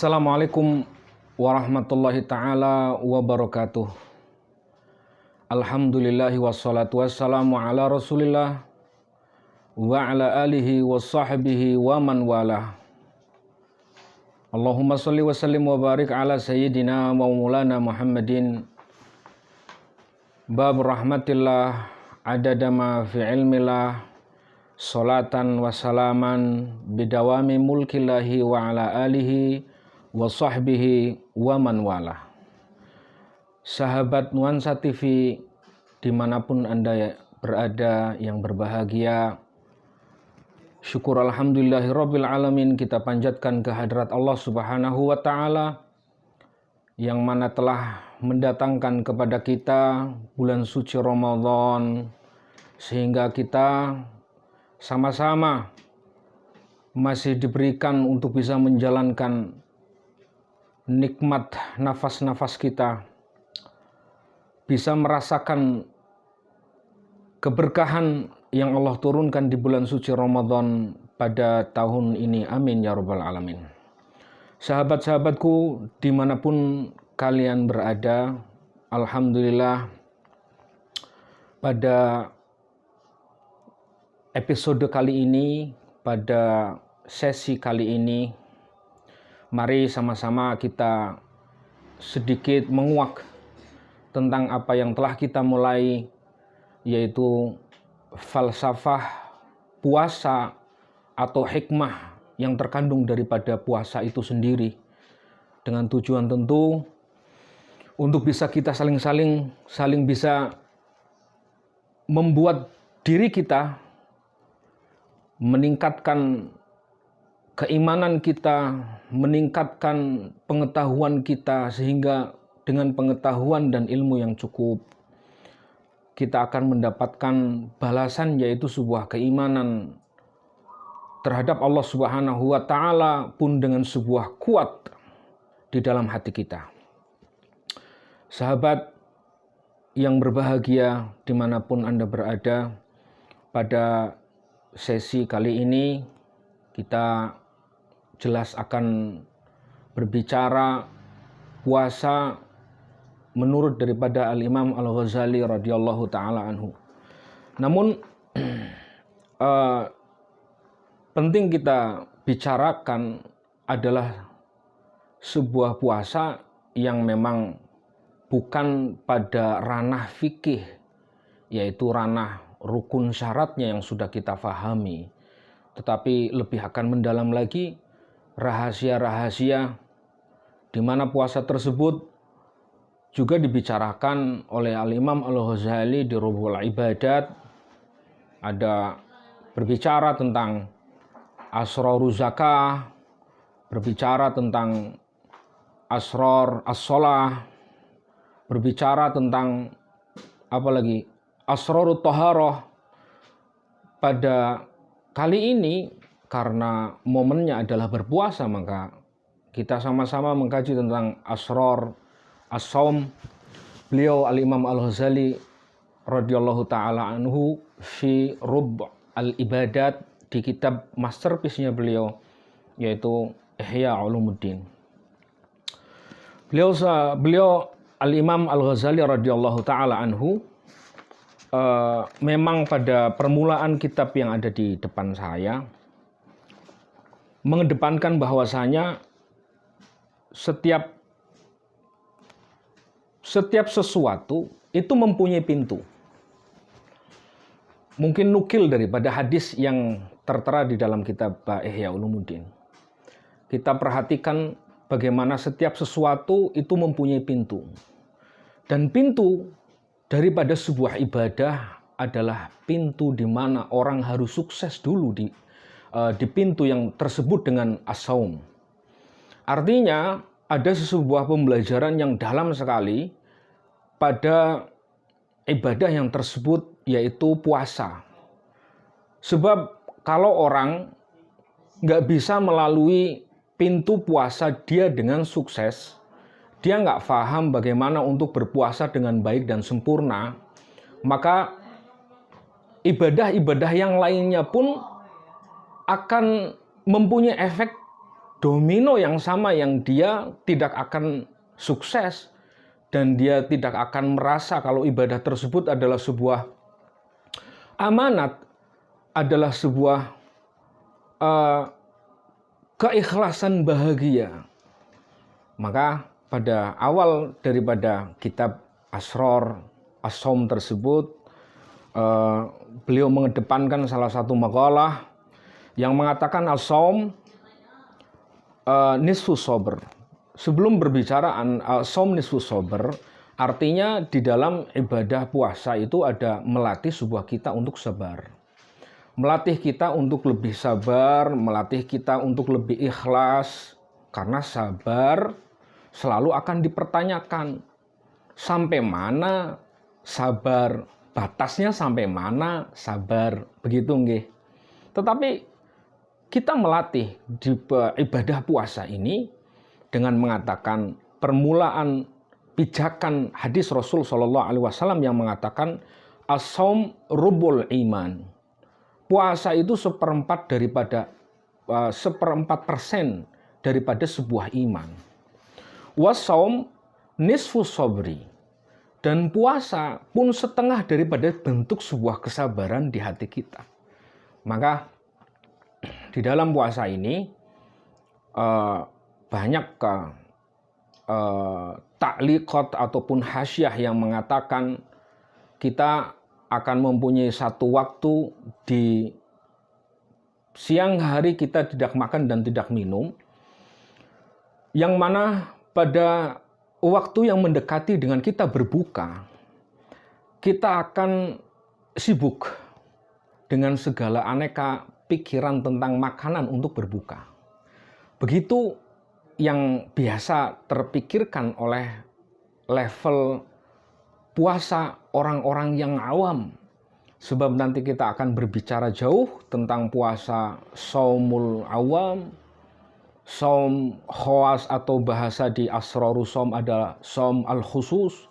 Assalamualaikum warahmatullahi ta'ala wabarakatuh. Alhamdulillahi wassalatu wassalamu ala rasulillah wa ala alihi wa sahbihi wa man walah. Allahumma salli wa sallim wa barik ala sayyidina wa maulana Muhammadin bab rahmatillah adada ma fi ilmillah salatan wa salaman bidawami mulkillahi wa ala alihi wa sahbihi wa man walah. Sahabat Nuansa TV dimanapun Anda berada yang berbahagia, syukur alhamdulillahirabbil alamin kita panjatkan kehadrat Allah Subhanahu wa taala yang mana telah mendatangkan kepada kita bulan suci Ramadan sehingga kita sama-sama masih diberikan untuk bisa menjalankan nikmat nafas-nafas kita, bisa merasakan keberkahan yang Allah turunkan di bulan suci Ramadan pada tahun ini. Amin ya rabbal alamin. Sahabat-sahabatku dimanapun kalian berada, alhamdulillah pada episode kali ini, pada sesi kali ini, mari sama-sama kita sedikit menguak tentang apa yang telah kita mulai, yaitu falsafah puasa atau hikmah yang terkandung daripada puasa itu sendiri, dengan tujuan tentu untuk bisa kita saling bisa membuat diri kita meningkatkan keimanan kita, meningkatkan pengetahuan kita, sehingga dengan pengetahuan dan ilmu yang cukup kita akan mendapatkan balasan, yaitu sebuah keimanan terhadap Allah Subhanahu wa ta'ala pun dengan sebuah kuat di dalam hati kita. Sahabat yang berbahagia dimanapun Anda berada, pada sesi kali ini kita jelas akan berbicara puasa menurut daripada Al-Imam Al-Ghazali radhiyallahu ta'ala anhu. Namun penting kita bicarakan adalah sebuah puasa yang memang bukan pada ranah fikih, yaitu ranah rukun syaratnya yang sudah kita fahami, tetapi lebih akan mendalam lagi rahasia-rahasia di mana puasa tersebut juga dibicarakan oleh Al-Imam Al-Ghazali di Ruhul Ibadat. Ada berbicara tentang asraruz zakah, berbicara tentang asrar as-shalah, berbicara tentang apa lagi? Asrarut taharah. Pada kali ini karena momennya adalah berpuasa, maka kita sama-sama mengkaji tentang asrar as-shaum. Beliau Al-Imam Al-Ghazali radhiyallahu ta'ala anhu fi Rub' al-Ibadat, di kitab masterpiece-nya beliau, yaitu Ihya Ulumuddin. Beliau Al-Imam Al-Ghazali radhiyallahu ta'ala anhu memang pada permulaan kitab yang ada di depan saya mengedepankan bahwasanya setiap sesuatu itu mempunyai pintu. Mungkin nukil daripada hadis yang tertera di dalam kitab Ihya Ulumuddin. Kita perhatikan bagaimana setiap sesuatu itu mempunyai pintu. Dan pintu daripada sebuah ibadah adalah pintu di mana orang harus sukses dulu di pintu yang tersebut dengan as-shaum. Artinya ada sebuah pembelajaran yang dalam sekali pada ibadah yang tersebut, yaitu puasa. Sebab kalau orang nggak bisa melalui pintu puasa dia dengan sukses, dia nggak paham bagaimana untuk berpuasa dengan baik dan sempurna, maka ibadah-ibadah yang lainnya pun akan mempunyai efek domino yang sama yang dia tidak akan sukses dan dia tidak akan merasa kalau ibadah tersebut adalah sebuah amanat, adalah sebuah keikhlasan bahagia. Maka pada awal daripada kitab Asrar As-Shaum tersebut, beliau mengedepankan salah satu maqalah yang mengatakan as-shaum nisfu sabr. Sebelum berbicara as-shaum nisfu sabr, artinya di dalam ibadah puasa itu ada melatih sebuah kita untuk sabar. Melatih kita untuk lebih sabar, melatih kita untuk lebih ikhlas. Karena sabar selalu akan dipertanyakan. Sampai mana sabar? Batasnya sampai mana sabar? Begitu nggih. Tetapi kita melatih di ibadah puasa ini dengan mengatakan permulaan pijakan hadis Rasul Shallallahu Alaihi Wasallam yang mengatakan as-shaum rubul iman. Puasa itu seperempat daripada 1/4% daripada sebuah iman. Was-shaum nisfu sabri. Dan puasa pun setengah daripada bentuk sebuah kesabaran di hati kita. Maka di dalam puasa ini banyak takliqat ataupun hasyiah yang mengatakan kita akan mempunyai satu waktu di siang hari kita tidak makan dan tidak minum, yang mana pada waktu yang mendekati dengan kita berbuka, kita akan sibuk dengan segala aneka pikiran tentang makanan untuk berbuka. Begitu yang biasa terpikirkan oleh level puasa orang-orang yang awam. Sebab nanti kita akan berbicara jauh tentang puasa shaumul awam, shaum khawas atau bahasa di Asrarus Shaum adalah shaum al-khusus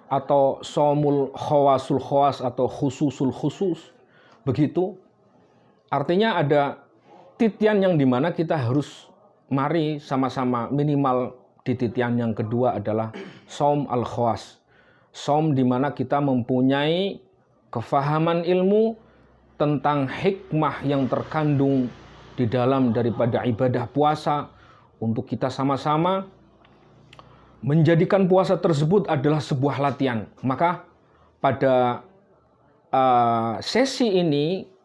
atau shaumul khawasul khawas atau khususul khusus. Begitu. Artinya ada titian yang dimana kita harus mari sama-sama minimal di titian yang kedua adalah shaum al-khawas. Shaum dimana kita mempunyai kefahaman ilmu tentang hikmah yang terkandung di dalam daripada ibadah puasa untuk kita sama-sama menjadikan puasa tersebut adalah sebuah latihan. Maka pada sesi ini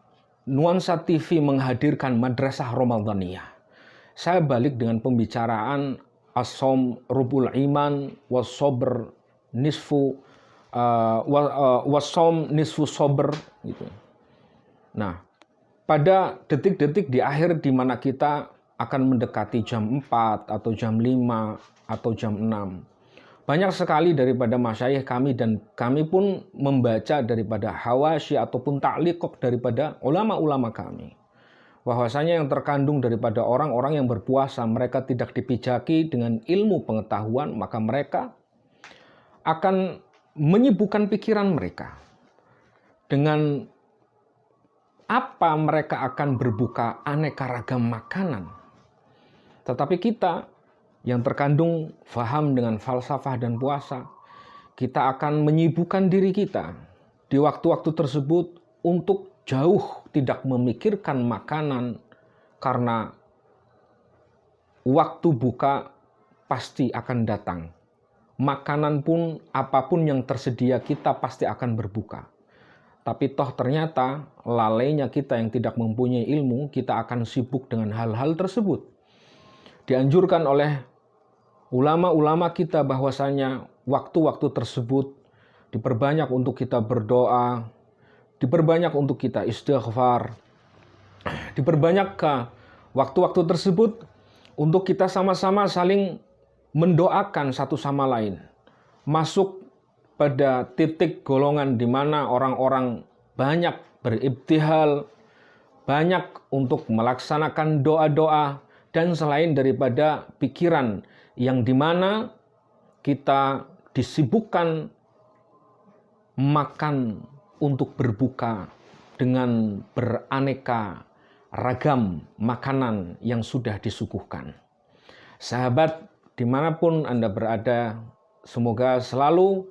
Nuansa TV menghadirkan Madrasah Ramadaniyah. Saya balik dengan pembicaraan as-shaum rubul iman was-sabr nisfu was-shaum nisfu sabr gitu. Nah, pada detik-detik di akhir di mana kita akan mendekati jam 4 atau jam 5 atau jam 6. Banyak sekali daripada masyayikh kami dan kami pun membaca daripada hawasyi ataupun takliqat daripada ulama-ulama kami. Bahwasanya yang terkandung daripada orang-orang yang berpuasa, mereka tidak dipijaki dengan ilmu pengetahuan, maka mereka akan menyibukkan pikiran mereka dengan apa mereka akan berbuka aneka ragam makanan. Tetapi kita yang terkandung faham dengan falsafah dan puasa, kita akan menyibukkan diri kita di waktu-waktu tersebut untuk jauh tidak memikirkan makanan, karena waktu buka pasti akan datang. Makanan pun apapun yang tersedia kita pasti akan berbuka. Tapi toh ternyata lalainya kita yang tidak mempunyai ilmu, kita akan sibuk dengan hal-hal tersebut. Dianjurkan oleh ulama-ulama kita bahwasanya waktu-waktu tersebut diperbanyak untuk kita berdoa, diperbanyak untuk kita istighfar, diperbanyak ke waktu-waktu tersebut untuk kita sama-sama saling mendoakan satu sama lain. Masuk pada titik golongan di mana orang-orang banyak beribtihal, banyak untuk melaksanakan doa-doa, dan selain daripada pikiran yang dimana kita disibukkan makan untuk berbuka dengan beraneka ragam makanan yang sudah disuguhkan. Sahabat, dimanapun Anda berada, semoga selalu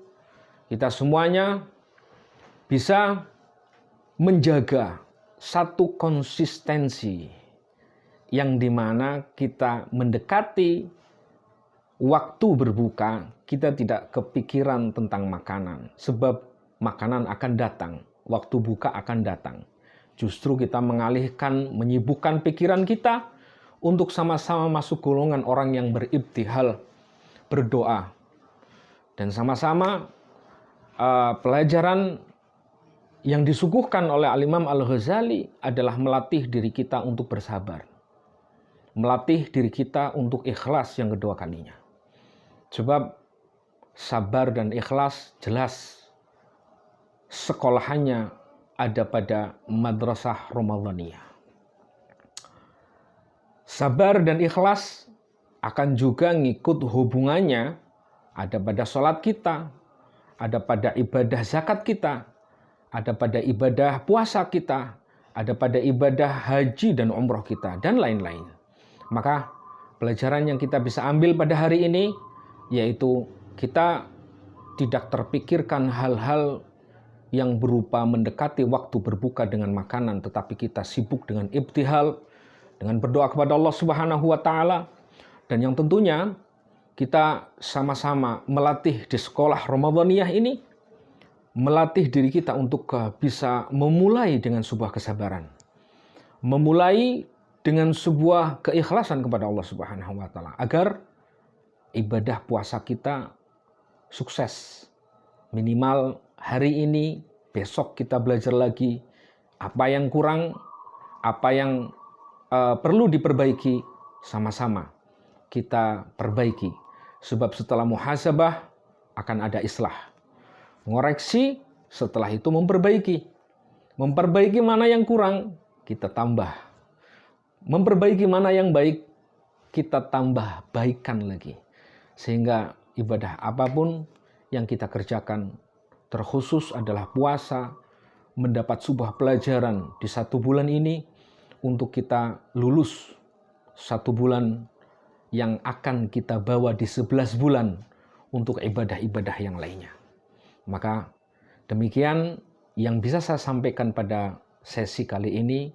kita semuanya bisa menjaga satu konsistensi yang dimana kita mendekati waktu berbuka, kita tidak kepikiran tentang makanan. Sebab makanan akan datang, waktu buka akan datang. Justru kita mengalihkan, menyibukkan pikiran kita untuk sama-sama masuk golongan orang yang beribtihal, berdoa. Dan sama-sama pelajaran yang disuguhkan oleh Al-Imam Al-Ghazali adalah melatih diri kita untuk bersabar. Melatih diri kita untuk ikhlas yang kedua kalinya. Sebab sabar dan ikhlas jelas sekolahannya ada pada madrasah Ramadhaniyah. Sabar dan ikhlas akan juga ngikut hubungannya ada pada sholat kita, ada pada ibadah zakat kita, ada pada ibadah puasa kita, ada pada ibadah haji dan umroh kita, dan lain-lain. Maka pelajaran yang kita bisa ambil pada hari ini yaitu kita tidak terpikirkan hal-hal yang berupa mendekati waktu berbuka dengan makanan, tetapi kita sibuk dengan ibtihal, dengan berdoa kepada Allah Subhanahu wa Ta'ala, dan yang tentunya kita sama-sama melatih di sekolah Ramadhaniyah ini, melatih diri kita untuk bisa memulai dengan sebuah kesabaran, memulai dengan sebuah keikhlasan kepada Allah Subhanahu wa Ta'ala, agar ibadah puasa kita sukses. Minimal hari ini, besok kita belajar lagi. Apa yang kurang, apa yang perlu diperbaiki, sama-sama kita perbaiki. Sebab setelah muhasabah akan ada islah. Mengoreksi, setelah itu memperbaiki. Memperbaiki mana yang kurang, kita tambah. Memperbaiki mana yang baik, kita tambah baikkan lagi. Sehingga ibadah apapun yang kita kerjakan, terkhusus adalah puasa, mendapat sebuah pelajaran di 1 bulan ini untuk kita lulus 1 bulan yang akan kita bawa di 11 bulan untuk ibadah-ibadah yang lainnya. Maka demikian yang bisa saya sampaikan pada sesi kali ini.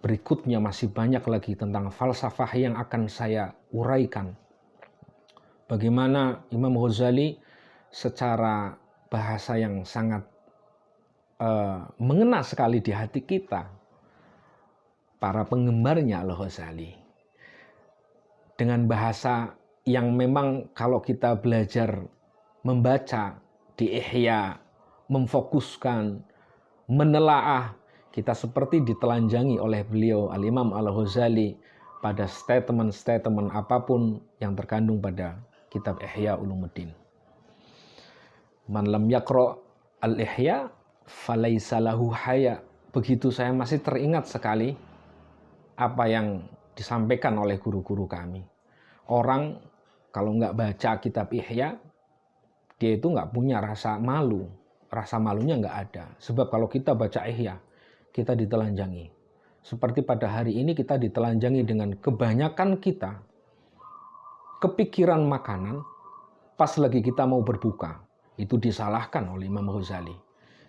Berikutnya masih banyak lagi tentang falsafah yang akan saya uraikan. Bagaimana Imam Ghazali secara bahasa yang sangat mengena sekali di hati kita, para penggemarnya Al-Ghazali, dengan bahasa yang memang kalau kita belajar membaca di Ihya, memfokuskan, menelaah, kita seperti ditelanjangi oleh beliau Al-Imam Al-Ghazali pada statement-statement apapun yang terkandung pada kitab Ihya Ulumuddin. Man lam yaqra al-Ihya falaisa lahu haya. Begitu saya masih teringat sekali apa yang disampaikan oleh guru-guru kami. Orang kalau nggak baca kitab Ihya, dia itu nggak punya rasa malu. Rasa malunya nggak ada. Sebab kalau kita baca Ihya, kita ditelanjangi. Seperti pada hari ini kita ditelanjangi dengan kebanyakan kita kepikiran makanan pas lagi kita mau berbuka. Itu disalahkan oleh Imam Ghazali.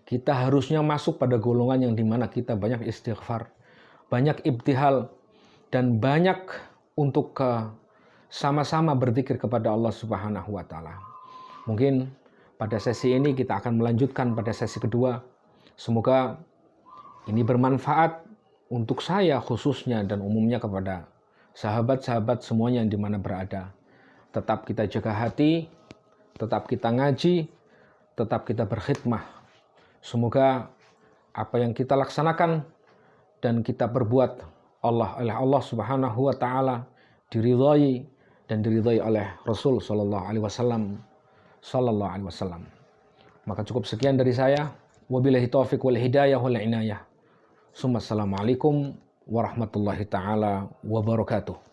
Kita harusnya masuk pada golongan yang dimana kita banyak istighfar, banyak ibtihal, dan banyak untuk sama-sama berzikir kepada Allah Subhanahu wa Ta'ala. Mungkin pada sesi ini kita akan melanjutkan pada sesi kedua. Semoga ini bermanfaat untuk saya khususnya dan umumnya kepada sahabat-sahabat semuanya yang dimana berada. Tetap kita jaga hati, tetap kita ngaji, tetap kita berkhidmah. Semoga apa yang kita laksanakan dan kita perbuat oleh Allah Subhanahu wa Ta'ala diridhai dan diridhai oleh Rasul sallallahu alaihi wasallam. Maka cukup sekian dari saya. Wabillahi taufiq wal hidayah wal inayah. Assalamualaikum warahmatullahi taala wabarakatuh.